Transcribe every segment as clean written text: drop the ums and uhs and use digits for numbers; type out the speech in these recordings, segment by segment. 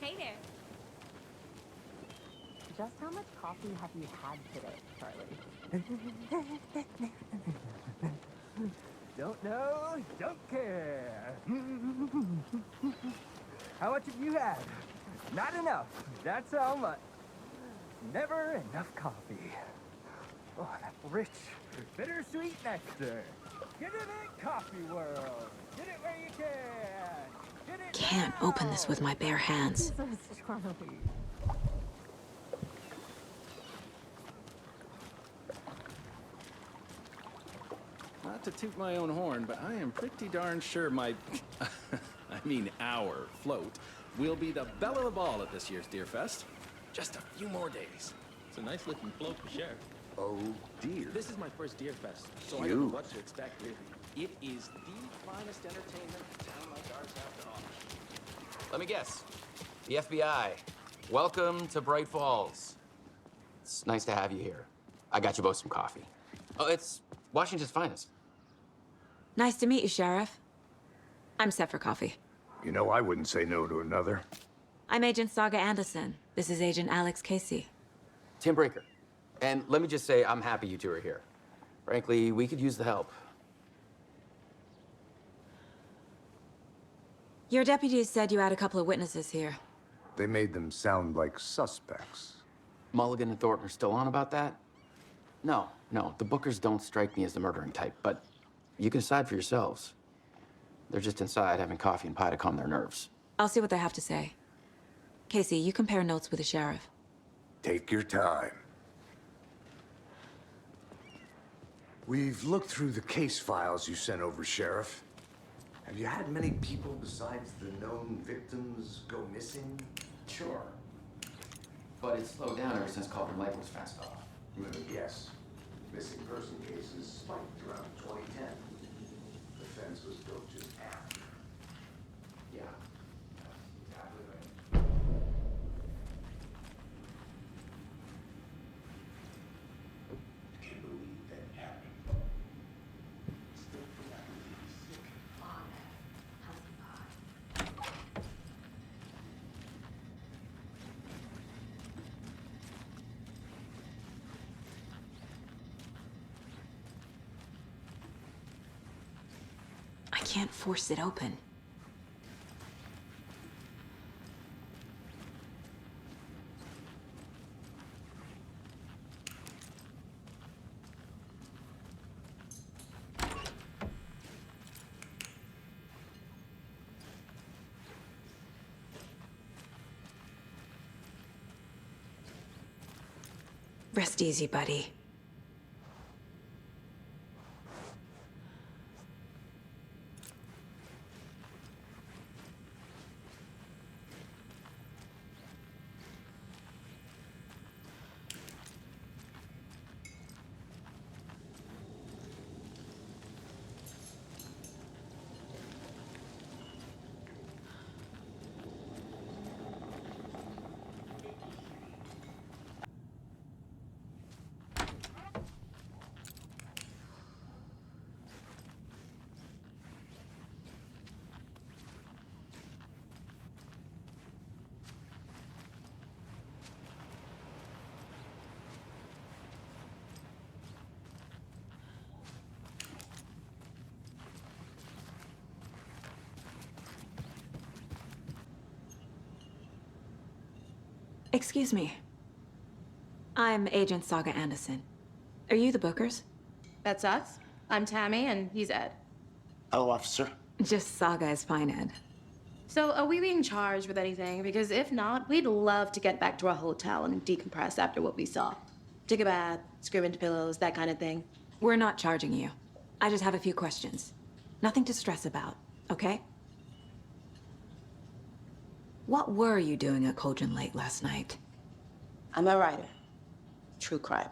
Hey there. Just how much coffee have you had today, Charlie? Don't know, don't care. How much have you had? Not enough. That's how much. Never enough coffee. Oh, that rich, bittersweet nectar. Get it in coffee world. Get it where you can. Get it Can't now. open this with my bare hands. Jesus, Charlie. Not to toot my own horn, but I am pretty darn sure my, our float will be the belle of the ball at this year's Deer Fest. Just a few more days. It's a nice looking float for share. Oh, dear. This is my first Deer Fest, so I don't know what to expect, really. It is the finest entertainment a town like ours has to offer. Let me guess. The FBI. Welcome to Bright Falls. It's nice to have you here. I got you both some coffee. Oh, it's Washington's finest. Nice to meet you, Sheriff. I'm set for coffee. You know, I wouldn't say no to another. I'm Agent Saga Anderson. This is Agent 𝐆.𝐀.𝐿. Tim Breaker. And let me just say, I'm happy you two are here. Frankly, we could use the help. Your deputies said you had a couple of witnesses here. They made them sound like suspects. Mulligan and Thornton are still on about that? No, the Bookers don't strike me as the murdering type, but you can decide for yourselves. They're just inside having coffee and pie to calm their nerves. I'll see what they have to say. Casey, you compare notes with the sheriff. Take your time. We've looked through the case files you sent over, Sheriff. Have you had many people besides the known victims go missing? Sure. But it's slowed down ever since Culver Lake was fenced off. Yes. Missing person cases spiked around 2010. The fence was built just after. Yeah. Exactly right. Can't believe that happened. Still feel like I'm sick. I can't force it open. Rest easy, buddy. Excuse me. I'm Agent Saga Anderson. Are you the Bookers? That's us. I'm Tammy, and he's Ed. Hello, officer. Just Saga is fine, Ed. So, are we being charged with anything? Because if not, we'd love to get back to our hotel and decompress after what we saw. Take a bath, scream into pillows, that kind of thing. We're not charging you. I just have a few questions. Nothing to stress about, okay? What were you doing at Cauldron Lake last night? I'm a writer. True crime.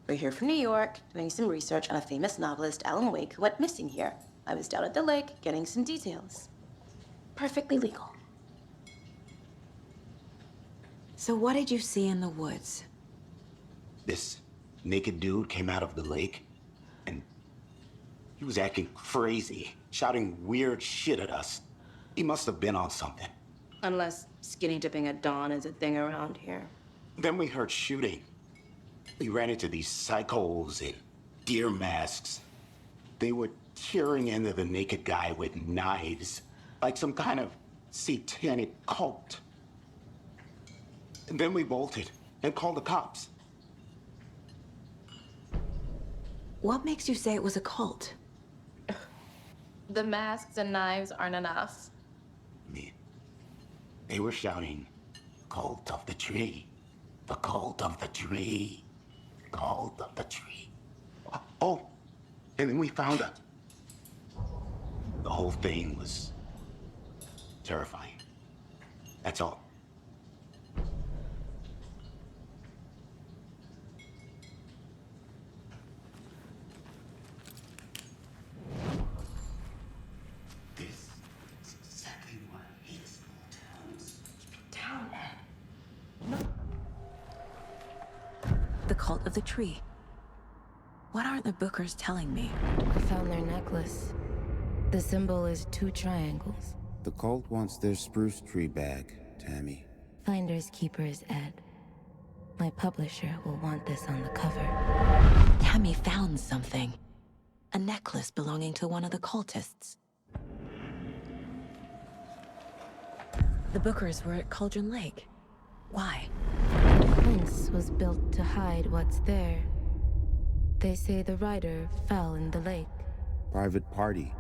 We're here from New York, doing some research on a famous novelist, Alan Wake, who went missing here. I was down at the lake, getting some details. Perfectly legal. So what did you see in the woods? This naked dude came out of the lake, and he was acting crazy, shouting weird shit at us. He must have been on something. Unless skinny dipping at dawn is a thing around here. Then we heard shooting. We ran into these psychos in deer masks. They were tearing into the naked guy with knives, like some kind of satanic cult. And then we bolted and called the cops. What makes you say it was a cult? The masks and knives aren't enough. They were shouting, "Cult of the tree, the cult of the tree, cult of the tree." Oh, and then we found out. The whole thing was terrifying. That's all. This is exactly why I hate small towns. Down, Ed. The cult of the tree. What aren't the Bookers telling me? I found their necklace. The symbol is 2 triangles. The cult wants their spruce tree back, Tammy. Finders keepers, Ed. My publisher will want this on the cover. Tammy found something. A necklace belonging to one of the cultists. The Bookers were at Cauldron Lake. Why? The fence was built to hide what's there. They say the rider fell in the lake. Private party.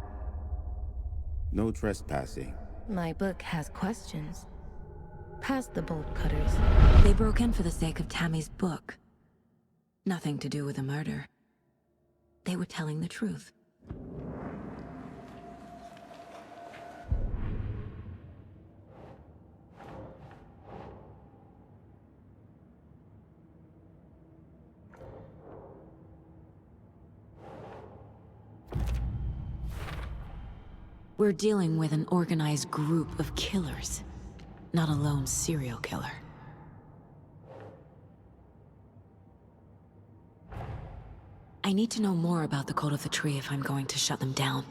No trespassing. My book has questions. Past the bolt cutters. They broke in for the sake of Tammy's book. Nothing to do with the murder. They were telling the truth. We're dealing with an organized group of killers, not a lone serial killer. I need to know more about the Cult of the Tree if I'm going to shut them down.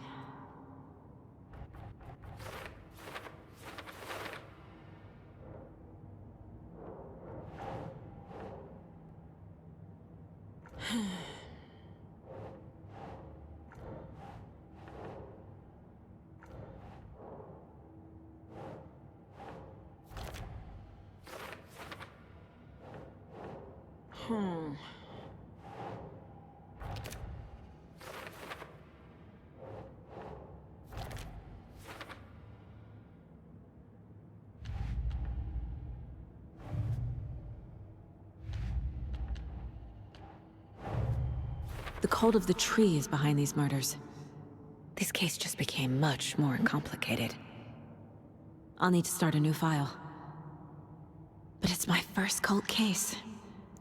The Cult of the Tree is behind these murders. This case just became much more complicated. I'll need to start a new file. But it's my first cult case.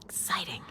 Exciting.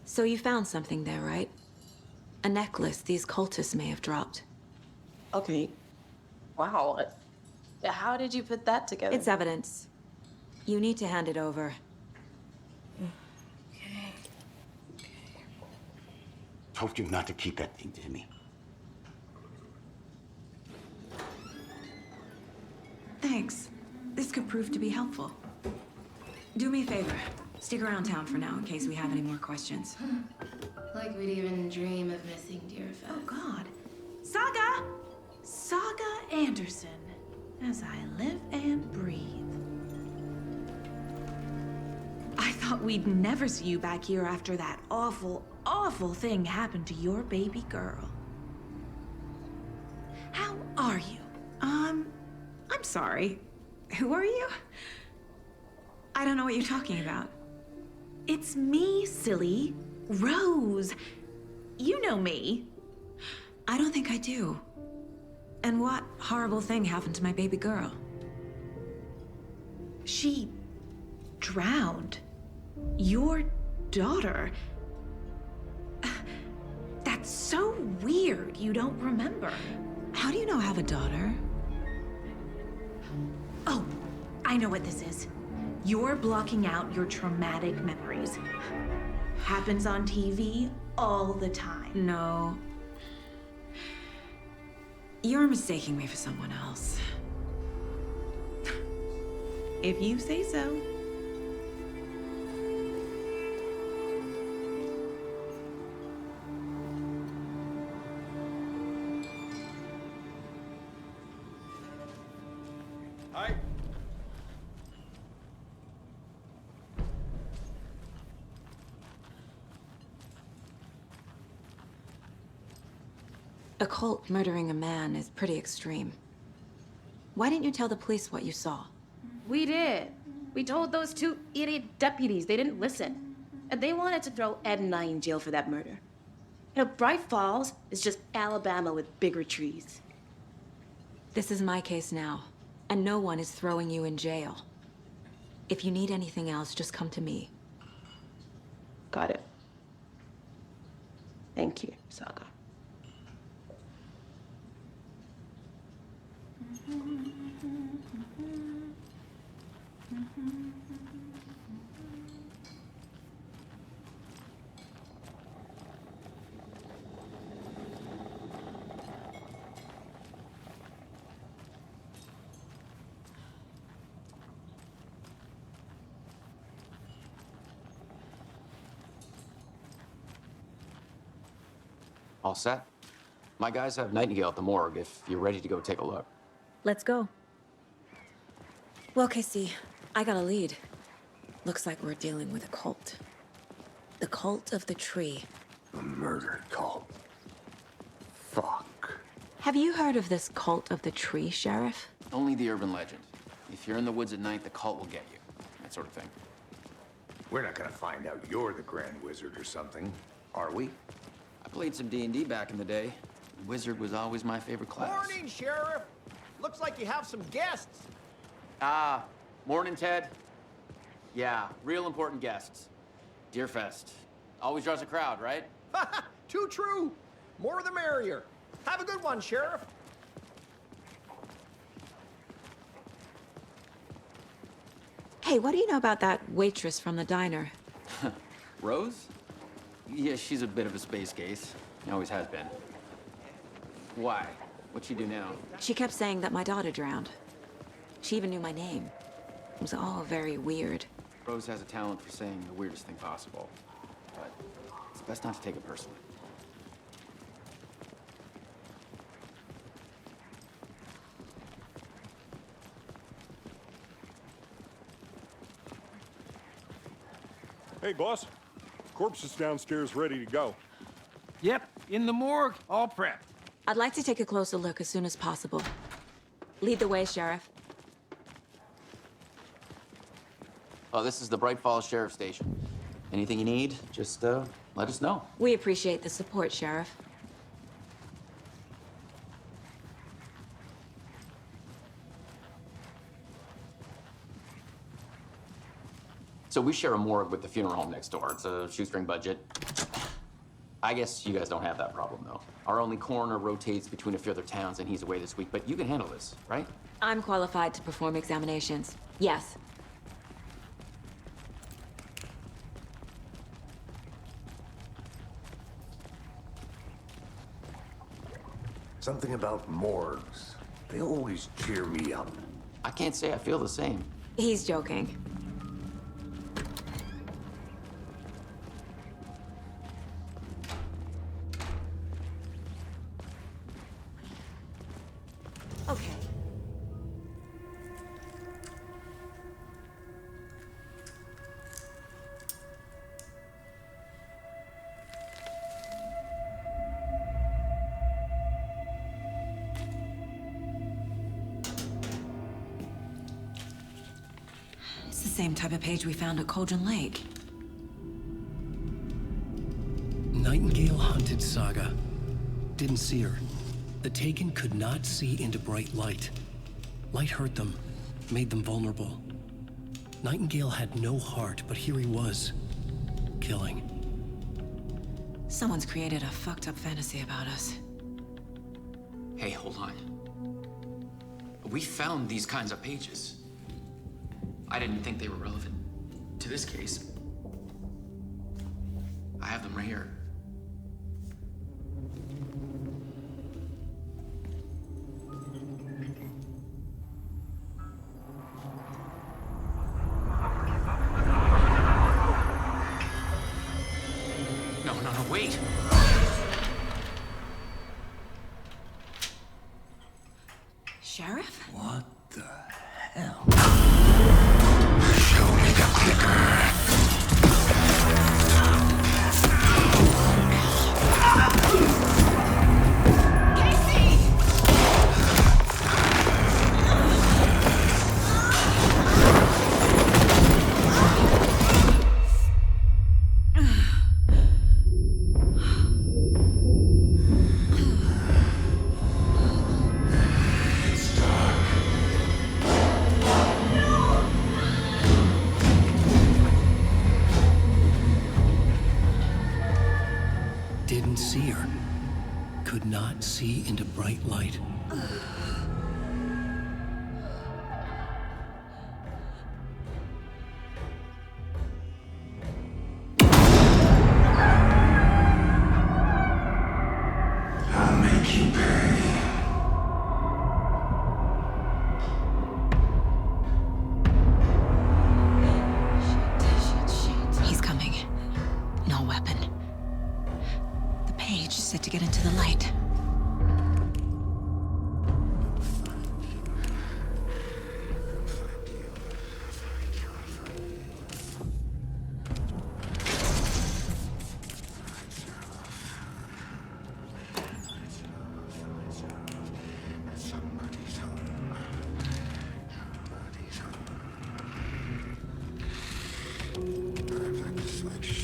So you found something there, right? A necklace these cultists may have dropped. Okay. Wow. How did you put that together? It's evidence. You need to hand it over. Okay. Told you not to keep that thing to me. Thanks. This could prove to be helpful. Do me a favor. Stick around town for now in case we have any more questions. Like we'd even dream of missing Deerfest. Oh, God. Saga! Saga Anderson. As I live and breathe. I thought we'd never see you back here after that awful, awful thing happened to your baby girl. How are you? I'm sorry. Who are you? I don't know what you're talking about. It's me, silly. Rose. You know me. I don't think I do. And what horrible thing happened to my baby girl? She drowned. Your daughter. That's so weird you don't remember. How do you know I have a daughter? Oh, I know what this is. You're blocking out your traumatic memories. Happens on TV all the time. No. You're mistaking me for someone else. If you say so. Hi. A cult murdering a man is pretty extreme. Why didn't you tell the police what you saw? We did. We told those two idiot deputies. They didn't listen. And they wanted to throw Ed and I in jail for that murder. You know, Bright Falls is just Alabama with bigger trees. This is my case now, and no one is throwing you in jail. If you need anything else, just come to me. Got it. Thank you, Saga. All set? My guys have Nightingale at the morgue if you're ready to go take a look. Let's go. Well, Casey, I got a lead. Looks like we're dealing with a cult. The cult of the tree. A murder cult. Fuck. Have you heard of this cult of the tree, Sheriff? Only the urban legend. If you're in the woods at night, the cult will get you. That sort of thing. We're not gonna find out you're the Grand Wizard or something, are we? I played some D&D back in the day. Wizard was always my favorite class. Morning, Sheriff. Looks like you have some guests. Ah, morning, Ted. Yeah, real important guests. Deerfest. Always draws a crowd, right? Too true. More the merrier. Have a good one, Sheriff. Hey, what do you know about that waitress from the diner? Rose? Yeah, she's a bit of a space case. Always has been. Why? What'd she do now? She kept saying that my daughter drowned. She even knew my name. It was all very weird. Rose has a talent for saying the weirdest thing possible. But it's best not to take it personally. Hey, boss. Corpse is downstairs ready to go. Yep, in the morgue, all prepped. I'd like to take a closer look as soon as possible. Lead the way, Sheriff. Oh, this is the Bright Falls Sheriff Station. Anything you need, just let us know. We appreciate the support, Sheriff. So we share a morgue with the funeral home next door. It's a shoestring budget. I guess you guys don't have that problem, though. Our only coroner rotates between a few other towns, and he's away this week, but you can handle this, right? I'm qualified to perform examinations. Yes. Something about morgues. They always cheer me up. I can't say I feel the same. He's joking. Okay. same type of page we found at Cauldron Lake. Nightingale hunted Saga. Didn't see her. The Taken could not see into bright light. Light hurt them, made them vulnerable. Nightingale had no heart, but here he was, killing. Someone's created a fucked up fantasy about us. Hey, hold on. We found these kinds of pages. I didn't think they were relevant to this case. I have them right here. No, wait. Sheriff? What the hell? Show me the clicker. Didn't see her. Could not see into bright light. I'll make you pay. He's coming. No weapon. The page said to get into the light.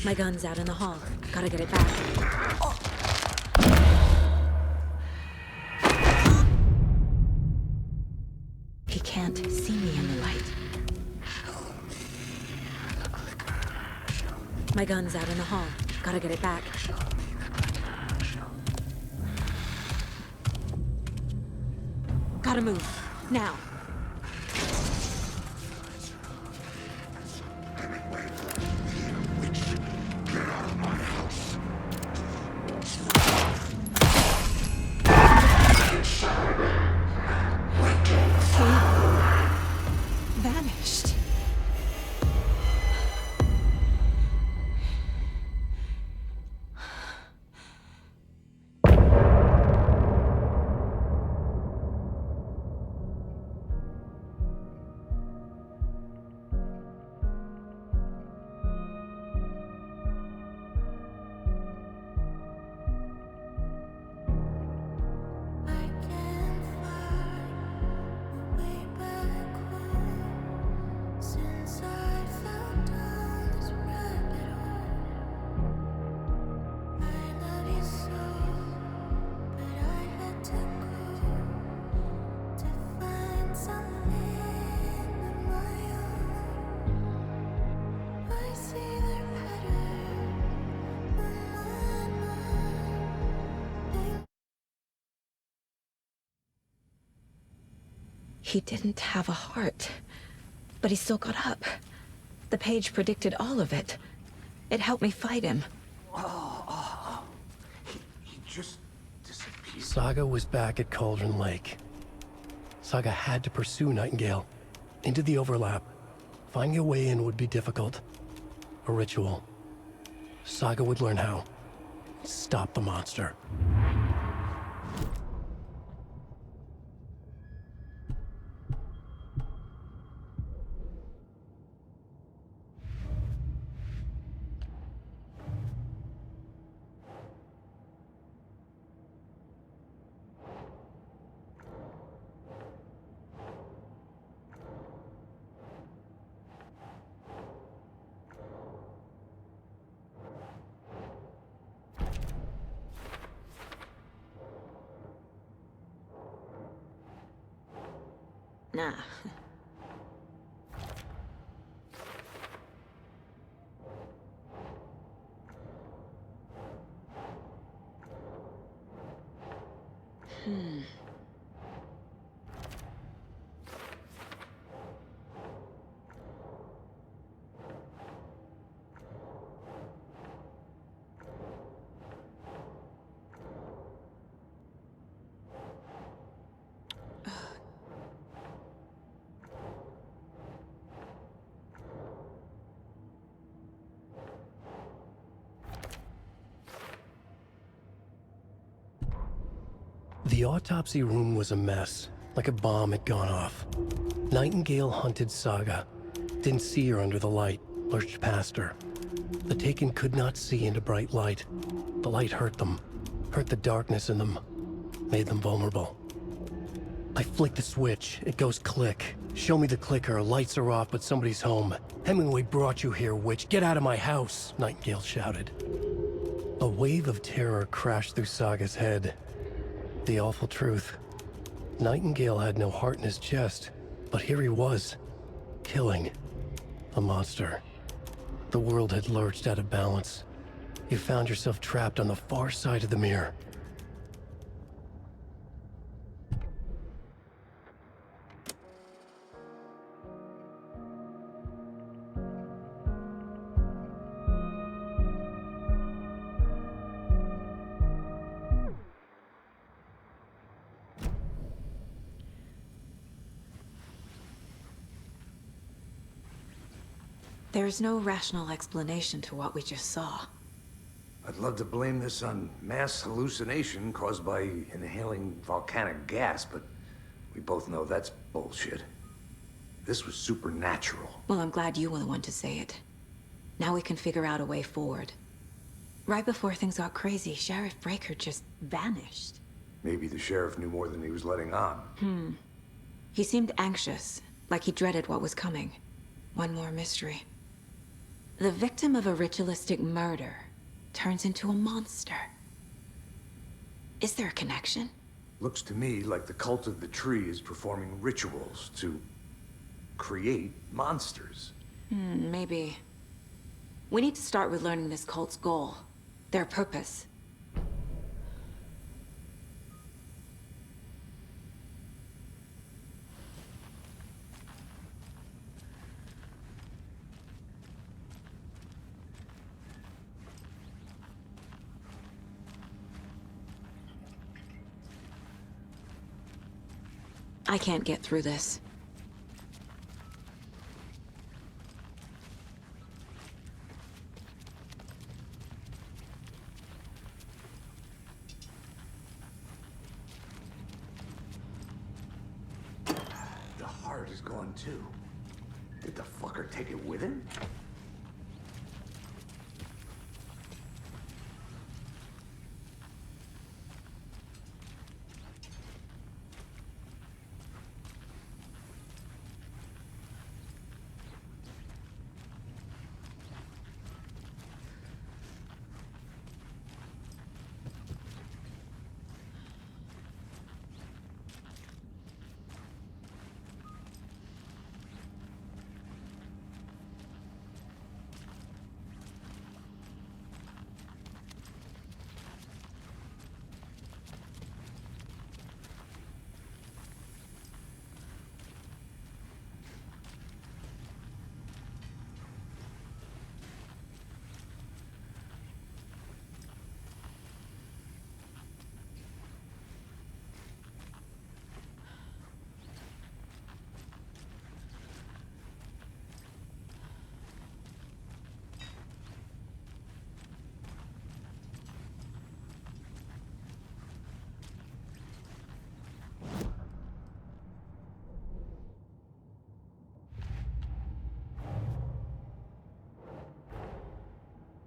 My gun's out in the hall. Gotta get it back. He can't see me in the light. My gun's out in the hall. Gotta get it back. Gotta move. Now. Vanished. He didn't have a heart, but he still got up. The page predicted all of it. It helped me fight him. He just disappeared. Saga was back at Cauldron Lake. Saga had to pursue Nightingale. Into the overlap. Finding a way in would be difficult. A ritual. Saga would learn how. Stop the monster. Nah. The autopsy room was a mess, like a bomb had gone off. Nightingale hunted Saga. Didn't see her under the light, lurched past her. The Taken could not see into bright light. The light hurt them, hurt the darkness in them, made them vulnerable. I flick the switch, it goes click. Show me the clicker, lights are off, but somebody's home. Hemingway brought you here, witch. Get out of my house, Nightingale shouted. A wave of terror crashed through Saga's head. The awful truth. Nightingale had no heart in his chest, but here he was, killing a monster. The world had lurched out of balance. You found yourself trapped on the far side of the mirror. There's no rational explanation to what we just saw. I'd love to blame this on mass hallucination caused by inhaling volcanic gas, but we both know that's bullshit. This was supernatural. Well, I'm glad you were the one to say it. Now we can figure out a way forward. Right before things got crazy, Sheriff Breaker just vanished. Maybe the sheriff knew more than he was letting on. He seemed anxious, like he dreaded what was coming. One more mystery. The victim of a ritualistic murder turns into a monster. Is there a connection? Looks to me like the cult of the tree is performing rituals to create monsters. Maybe. We need to start with learning this cult's goal, their purpose. I can't get through this. The heart is gone too. Did the fucker take it with him?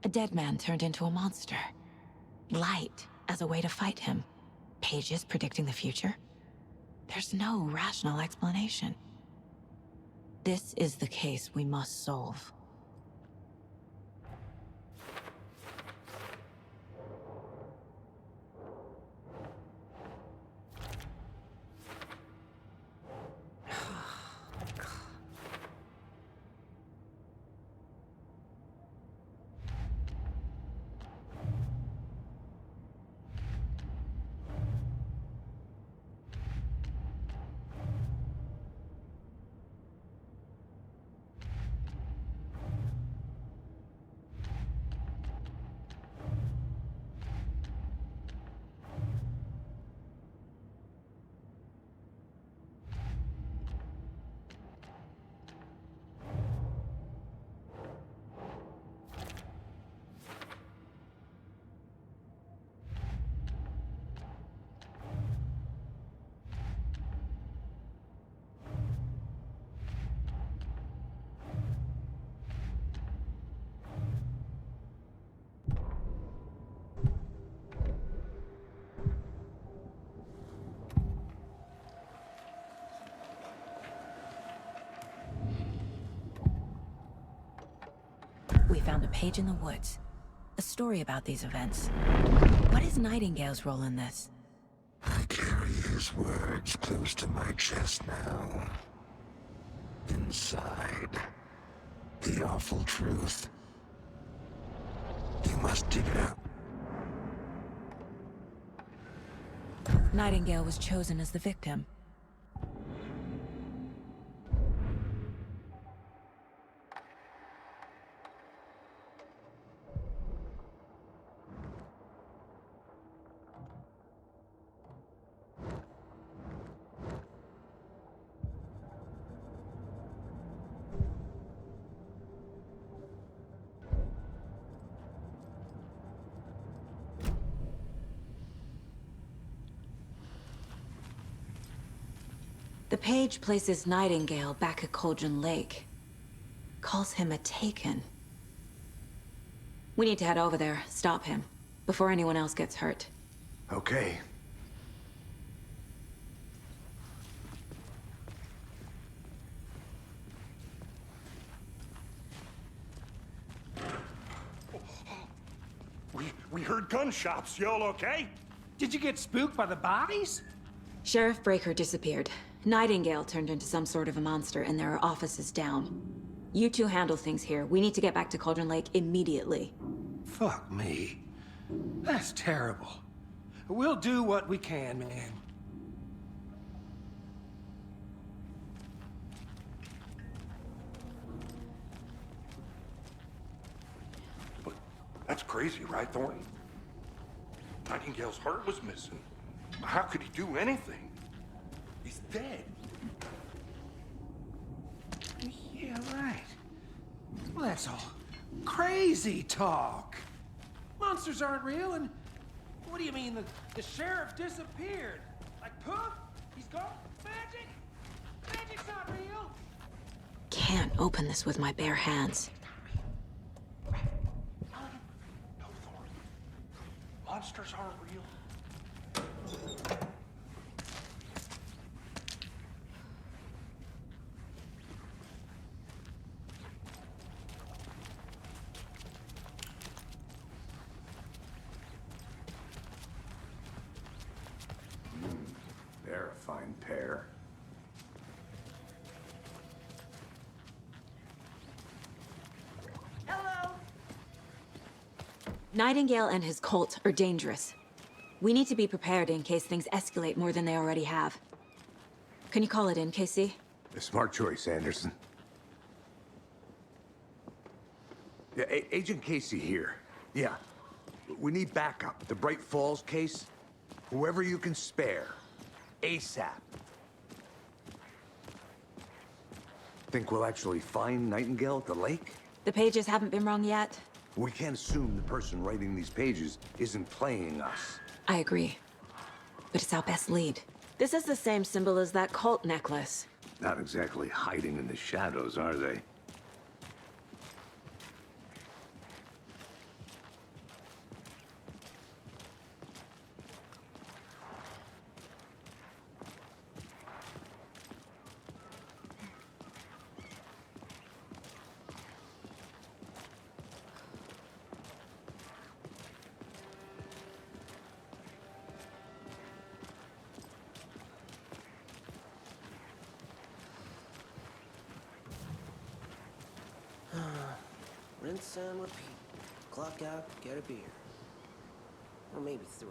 A dead man turned into a monster. Light as a way to fight him. Pages predicting the future. There's no rational explanation. This is the case we must solve. We found a page in the woods. A story about these events. What is Nightingale's role in this? I carry his words close to my chest now. Inside, the awful truth. You must dig it out. Nightingale was chosen as the victim. The page places Nightingale back at Cauldron Lake. Calls him a Taken. We need to head over there, stop him, before anyone else gets hurt. Okay. We heard gunshots. Y'all okay? Did you get spooked by the bodies? Sheriff Breaker disappeared. Nightingale turned into some sort of a monster, and there are offices down. You two handle things here. We need to get back to Cauldron Lake immediately. Fuck me. That's terrible. We'll do what we can, man. But that's crazy, right, Thornton? Nightingale's heart was missing. How could he do anything? He's dead. Yeah, right. Well, that's all crazy talk. Monsters aren't real, and what do you mean the sheriff disappeared? Like poof? He's gone? Magic? Magic's not real. Can't open this with my bare hands. Monsters aren't real. They're a fine pair. Hello? Nightingale and his cult are dangerous. We need to be prepared in case things escalate more than they already have. Can you call it in, Casey? A smart choice, Anderson. Yeah, Agent Casey here. Yeah. We need backup. The Bright Falls case. Whoever you can spare. ASAP. Think we'll actually find Nightingale at the lake? The pages haven't been wrong yet. We can't assume the person writing these pages isn't playing us. I agree. But it's our best lead. This is the same symbol as that cult necklace. Not exactly hiding in the shadows, are they? Rinse and repeat. Clock out, get a beer. Or maybe 3.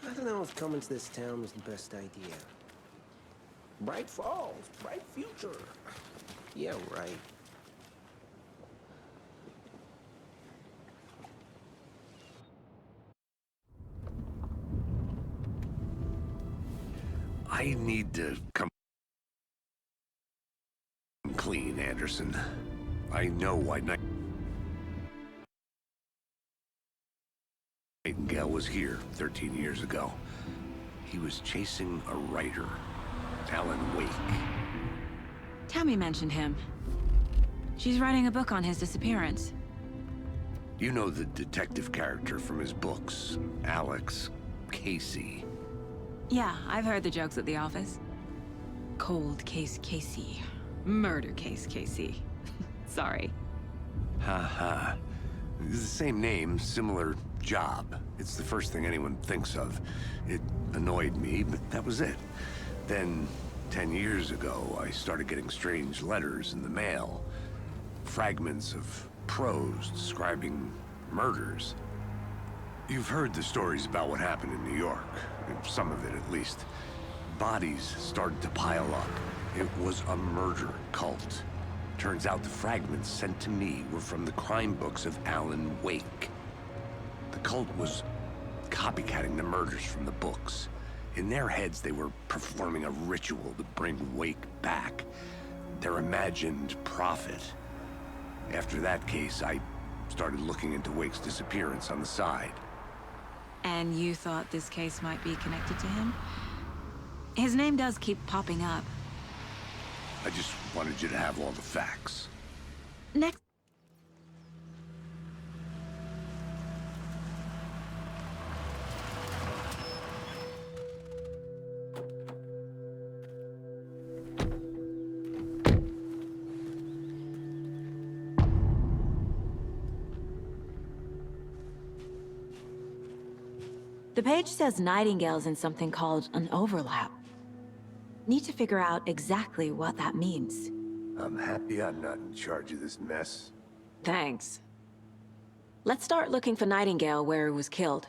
I don't know if coming to this town was the best idea. Bright Falls, bright future. Yeah, right. I need to come clean, Anderson. I know why Nightingale was here 13 years ago. He was chasing a writer, Alan Wake. Tammy mentioned him. She's writing a book on his disappearance. You know the detective character from his books, Alex, Casey. Yeah, I've heard the jokes at the office. Cold case Casey. Murder case Casey. Sorry. Ha. It's the same name, similar job. It's the first thing anyone thinks of. It annoyed me, but that was it. Then, 10 years ago, I started getting strange letters in the mail. Fragments of prose describing murders. You've heard the stories about what happened in New York. Some of it, at least. Bodies started to pile up. It was a murder cult. Turns out the fragments sent to me were from the crime books of Alan Wake. The cult was copycatting the murders from the books. In their heads, they were performing a ritual to bring Wake back. Their imagined prophet. After that case, I started looking into Wake's disappearance on the side. And you thought this case might be connected to him? His name does keep popping up. I just wanted you to have all the facts. Next. The page says Nightingale's in something called an overlap. Need to figure out exactly what that means. I'm happy I'm not in charge of this mess. Thanks. Let's start looking for Nightingale where he was killed.